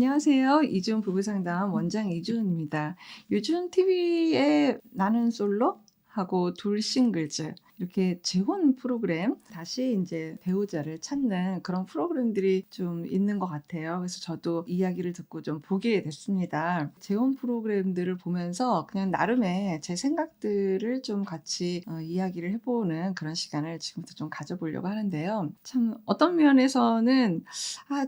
안녕하세요. 이주은 부부상담 원장 이주은입니다. 요즘 TV에 나는 솔로 하고 둘 싱글즈 이렇게 재혼 프로그램 다시 이제 배우자를 찾는 그런 프로그램들이 좀 있는 것 같아요. 그래서 저도 이야기를 듣고 좀 보게 됐습니다. 재혼 프로그램들을 보면서 그냥 나름의 제 생각들을 좀 같이 이야기를 해보는 그런 시간을 지금부터 좀 가져보려고 하는데요. 참 어떤 면에서는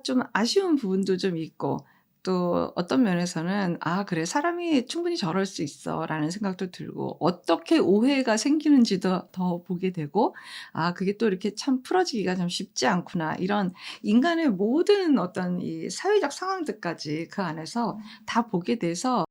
좀 아쉬운 부분도 좀 있고 또 어떤 면에서는 '아 그래 사람이 충분히 저럴 수 있어.'라는 생각도 들고 어떻게 오해가 생기는지도 더 보게 되고 '아 그게 또 이렇게 참 풀어지기가 좀 쉽지 않구나.' 이런 인간의 모든 어떤 이 사회적 상황들까지 그 안에서 다 보게 돼서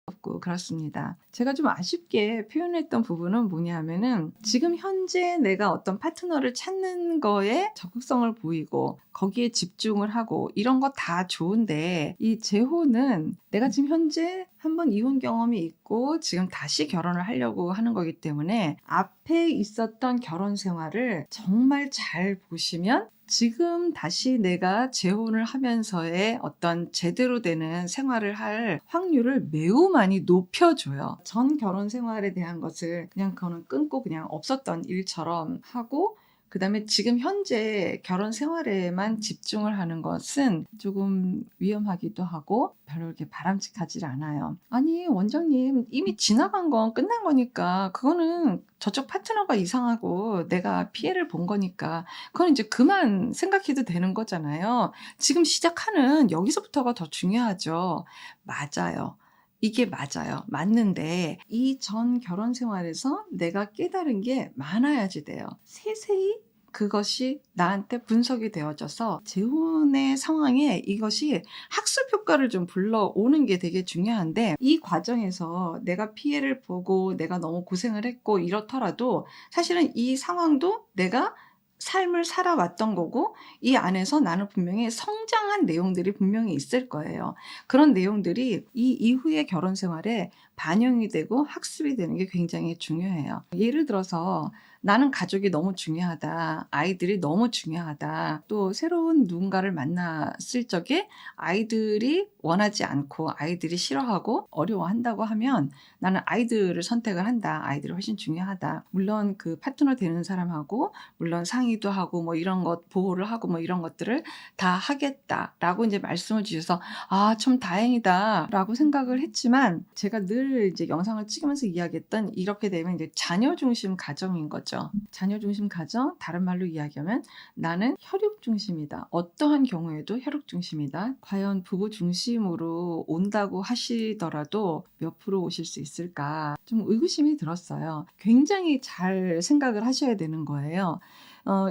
없고 그렇습니다. 제가 좀 아쉽게 표현했던 부분은 뭐냐 하면은 지금 현재 내가 어떤 파트너를 찾는 거에 적극성을 보이고 거기에 집중을 하고 이런 거 다 좋은데 이 재혼은 내가 지금 현재 한 번 이혼 경험이 있고 지금 다시 결혼을 하려고 하는 거기 때문에 앞에 있었던 결혼 생활을 정말 잘 보시면 지금 다시 내가 재혼을 하면서의 어떤 제대로 되는 생활을 할 확률을 매우 많이 높여줘요. 전 결혼 생활에 대한 것을 그냥 그거는 끊고 그냥 없었던 일처럼 하고 그다음에 지금 현재 결혼 생활에만 집중을 하는 것은 조금 위험하기도 하고 별로 이렇게 바람직하지 않아요. 아니 원장님 이미 지나간 건 끝난 거니까 그거는 저쪽 파트너가 이상하고 내가 피해를 본 거니까 그건 이제 그만 생각해도 되는 거잖아요. 지금 시작하는 여기서부터가 더 중요하죠. 맞아요. 이게 맞아요. 맞는데 이 전 결혼 생활에서 내가 깨달은 게 많아야지 돼요. 세세히 그것이 나한테 분석이 되어져서 재혼의 상황에 이것이 학습 효과를 좀 불러오는 게 되게 중요한데 이 과정에서 내가 피해를 보고 내가 너무 고생을 했고 이렇더라도 사실은 이 상황도 내가 삶을 살아왔던 거고 이 안에서 나는 분명히 성장한 내용들이 분명히 있을 거예요. 그런 내용들이 이 이후의 결혼 생활에 반영이 되고 학습이 되는 게 굉장히 중요해요. 예를 들어서 나는 가족이 너무 중요하다. 아이들이 너무 중요하다. 또 새로운 누군가를 만났을 적에 아이들이 원하지 않고 아이들이 싫어하고 어려워한다고 하면 나는 아이들을 선택을 한다. 아이들이 훨씬 중요하다. 물론 그 파트너 되는 사람하고 물론 상의도 하고 뭐 이런 것 보호를 하고 뭐 이런 것들을 다 하겠다라고 이제 말씀을 주셔서 참 다행이다라고 생각을 했지만 제가 늘 이제 영상을 찍으면서 이야기했던 이렇게 되면 이제 자녀 중심 가정인 거죠. 자녀 중심 가정, 다른 말로 이야기하면 나는 혈육 중심이다. 어떠한 경우에도 혈육 중심이다. 과연 부부 중심으로 온다고 하시더라도 몇 프로 오실 수 있을까? 좀 의구심이 들었어요. 굉장히 잘 생각을 하셔야 되는 거예요.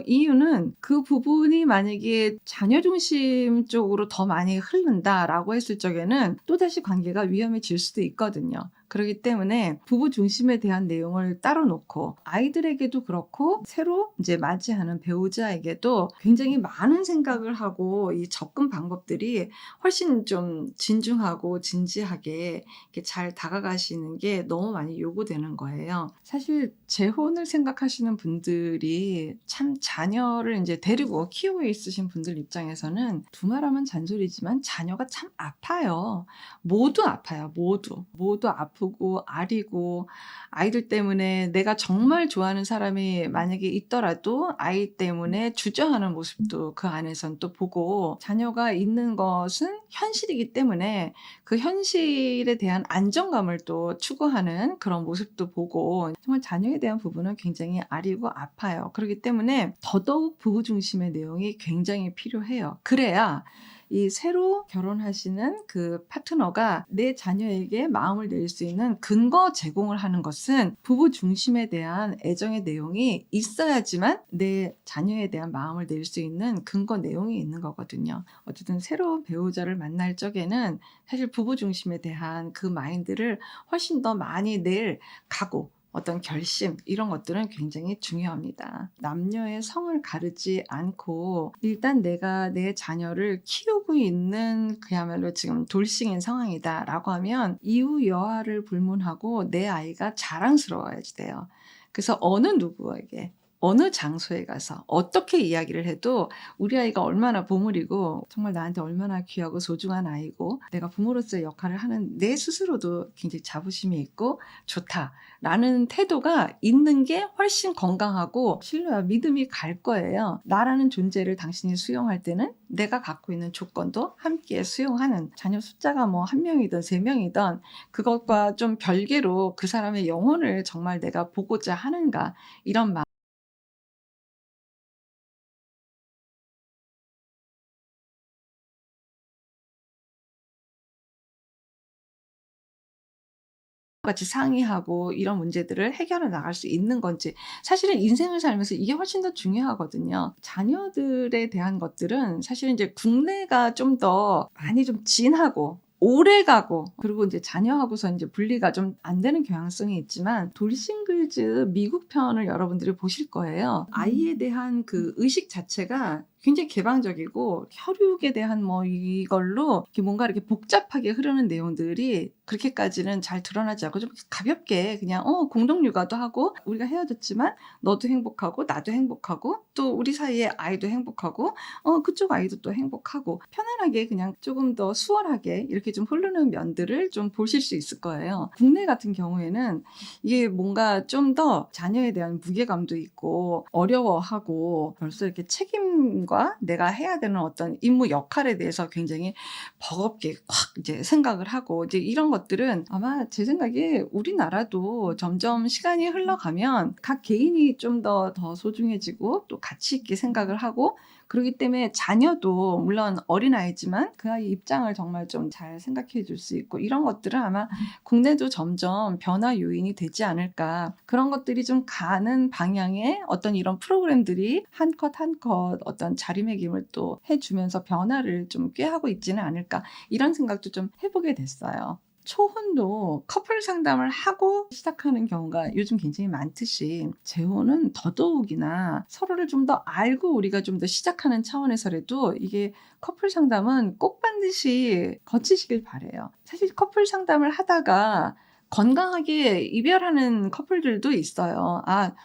이유는 그 부분이 만약에 자녀 중심 쪽으로 더 많이 흐른다라고 했을 적에는 또다시 관계가 위험해질 수도 있거든요. 그렇기 때문에 부부 중심에 대한 내용을 따로 놓고 아이들에게도 그렇고 새로 이제 맞이하는 배우자에게도 굉장히 많은 생각을 하고 이 접근 방법들이 훨씬 좀 진중하고 진지하게 이렇게 잘 다가가시는 게 너무 많이 요구되는 거예요. 사실 재혼을 생각하시는 분들이 참 자녀를 이제 데리고 키우고 있으신 분들 입장에서는 두말하면 잔소리지만 자녀가 참 아파요. 모두 아파요. 모두 아프고 아리고 아이들 때문에 내가 정말 좋아하는 사람이 만약에 있더라도 아이 때문에 주저하는 모습도 그 안에선 또 보고 자녀가 있는 것은 현실이기 때문에 그 현실에 대한 안정감을 또 추구하는 그런 모습도 보고 정말 자녀에 대한 부분은 굉장히 아리고 아파요. 그렇기 때문에 더더욱 부부 중심의 내용이 굉장히 필요해요. 그래야 이 새로 결혼하시는 그 파트너가 내 자녀에게 마음을 낼 수 있는 근거 제공을 하는 것은 부부 중심에 대한 애정의 내용이 있어야지만 내 자녀에 대한 마음을 낼 수 있는 근거 내용이 있는 거거든요. 어쨌든 새로운 배우자를 만날 적에는 사실 부부 중심에 대한 그 마인드를 훨씬 더 많이 낼 각오, 어떤 결심 이런 것들은 굉장히 중요합니다. 남녀의 성을 가르지 않고 일단 내가 내 자녀를 키우고 있는 그야말로 지금 돌싱인 상황이다라고 하면 이후 여하를 불문하고 내 아이가 자랑스러워야지 돼요. 그래서 어느 누구에게 어느 장소에 가서 어떻게 이야기를 해도 우리 아이가 얼마나 보물이고 정말 나한테 얼마나 귀하고 소중한 아이고 내가 부모로서의 역할을 하는 내 스스로도 굉장히 자부심이 있고 좋다라는 태도가 있는 게 훨씬 건강하고 신뢰와 믿음이 갈 거예요. 나라는 존재를 당신이 수용할 때는 내가 갖고 있는 조건도 함께 수용하는, 자녀 숫자가 뭐 1명이든 3명이든 그것과 좀 별개로 그 사람의 영혼을 정말 내가 보고자 하는가, 이런 마음 같이 상의하고 이런 문제들을 해결해 나갈 수 있는 건지, 사실은 인생을 살면서 이게 훨씬 더 중요하거든요. 자녀들에 대한 것들은 사실은 이제 국내가 좀 더 많이 좀 진하고 오래 가고, 그리고 이제 자녀하고서 이제 분리가 좀 안 되는 경향성이 있지만, 돌싱글즈 미국 편을 여러분들이 보실 거예요. 아이에 대한 그 의식 자체가 굉장히 개방적이고 혈육에 대한 뭐 이걸로 이렇게 뭔가 이렇게 복잡하게 흐르는 내용들이 그렇게까지는 잘 드러나지 않고 좀 가볍게 그냥 공동 육아도 하고 우리가 헤어졌지만 너도 행복하고 나도 행복하고 또 우리 사이에 아이도 행복하고 그쪽 아이도 또 행복하고 편안하게 그냥 조금 더 수월하게 이렇게 좀 흐르는 면들을 좀 보실 수 있을 거예요. 국내 같은 경우에는 이게 뭔가 좀 더 자녀에 대한 무게감도 있고 어려워하고 벌써 이렇게 책임과 내가 해야 되는 어떤 임무 역할에 대해서 굉장히 버겁게 확 이제 생각을 하고, 이제 이런 것들은 아마 제 생각에 우리나라도 점점 시간이 흘러가면 각 개인이 좀 더 소중해지고 또 가치 있게 생각을 하고, 그렇기 때문에 자녀도 물론 어린아이지만 그 아이 입장을 정말 좀 잘 생각해 줄 수 있고, 이런 것들은 아마 국내도 점점 변화 요인이 되지 않을까, 그런 것들이 좀 가는 방향의 어떤 이런 프로그램들이 한 컷 한 컷 어떤 자리매김을 또 해주면서 변화를 좀 꾀하고 있지는 않을까, 이런 생각도 좀 해보게 됐어요. 초혼도 커플 상담을 하고 시작하는 경우가 요즘 굉장히 많듯이, 재혼은 더더욱이나 서로를 좀 더 알고 우리가 좀 더 시작하는 차원에서라도 이게 커플 상담은 꼭 반드시 거치시길 바래요. 사실 커플 상담을 하다가 건강하게 이별하는 커플들도 있어요.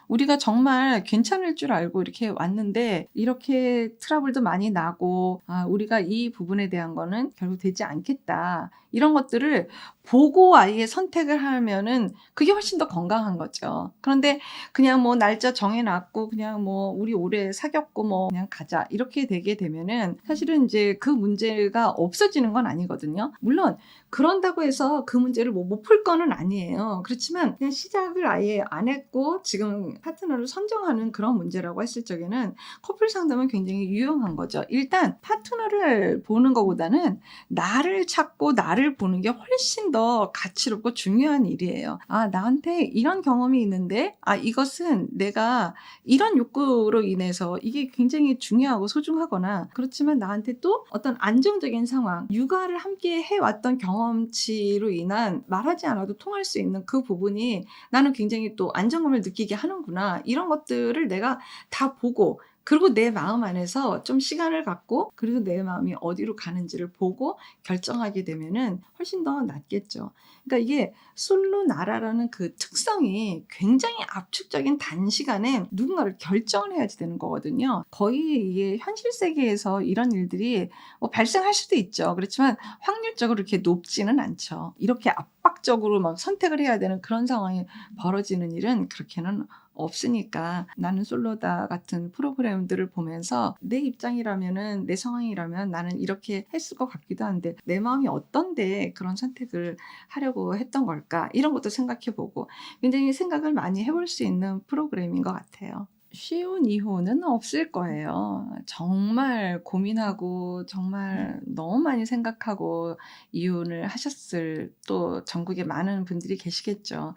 우리가 정말 괜찮을 줄 알고 이렇게 왔는데 이렇게 트러블도 많이 나고, 우리가 이 부분에 대한 거는 결국 되지 않겠다, 이런 것들을 보고 아예 선택을 하면은 그게 훨씬 더 건강한 거죠. 그런데 그냥 뭐 날짜 정해놨고 그냥 뭐 우리 오래 사귀었고 뭐 그냥 가자, 이렇게 되게 되면은 사실은 이제 그 문제가 없어지는 건 아니거든요. 물론 그런다고 해서 그 문제를 뭐 못 풀 거는 아니에요. 그렇지만 그냥 시작을 아예 안 했고 지금 파트너를 선정하는 그런 문제라고 했을 적에는 커플 상담은 굉장히 유용한 거죠. 일단 파트너를 보는 것보다는 나를 찾고 나를 보는 게 훨씬 더 가치롭고 중요한 일이에요. 나한테 이런 경험이 있는데 이것은 내가 이런 욕구로 인해서 이게 굉장히 중요하고 소중하거나, 그렇지만 나한테 또 어떤 안정적인 상황, 육아를 함께 해왔던 경험치로 인한 말하지 않아도 통할 수 있는 그 부분이 나는 굉장히 또 안정감을 느끼게 하는구나, 이런 것들을 내가 다 보고, 그리고 내 마음 안에서 좀 시간을 갖고 그래서 내 마음이 어디로 가는지를 보고 결정하게 되면은 훨씬 더 낫겠죠. 그러니까 이게 솔로 나라라는 그 특성이 굉장히 압축적인 단시간에 누군가를 결정을 해야지 되는 거거든요. 거의 이게 현실 세계에서 이런 일들이 발생할 수도 있죠. 그렇지만 확률적으로 이렇게 높지는 않죠. 이렇게 압박적으로 막 선택을 해야 되는 그런 상황이 벌어지는 일은 그렇게는 없으니까, 나는 솔로다 같은 프로그램들을 보면서 내 입장이라면은, 내 상황이라면 나는 이렇게 했을 것 같기도 한데 내 마음이 어떤데 그런 선택을 하려고 했던 걸까, 이런 것도 생각해보고 굉장히 생각을 많이 해볼 수 있는 프로그램인 것 같아요. 쉬운 이혼은 없을 거예요. 정말 고민하고 정말 너무 많이 생각하고 이혼을 하셨을 또 전국에 많은 분들이 계시겠죠.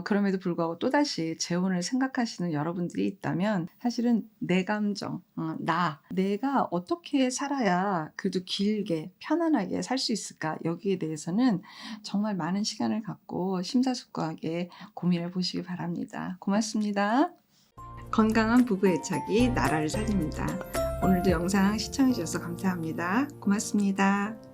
그럼에도 불구하고 또다시 재혼을 생각하시는 여러분들이 있다면 사실은 내 감정, 내가 어떻게 살아야 그래도 길게 편안하게 살 수 있을까, 여기에 대해서는 정말 많은 시간을 갖고 심사숙고하게 고민해 보시기 바랍니다. 고맙습니다. 건강한 부부 애착이 나라를 살립니다. 오늘도 영상 시청해 주셔서 감사합니다. 고맙습니다.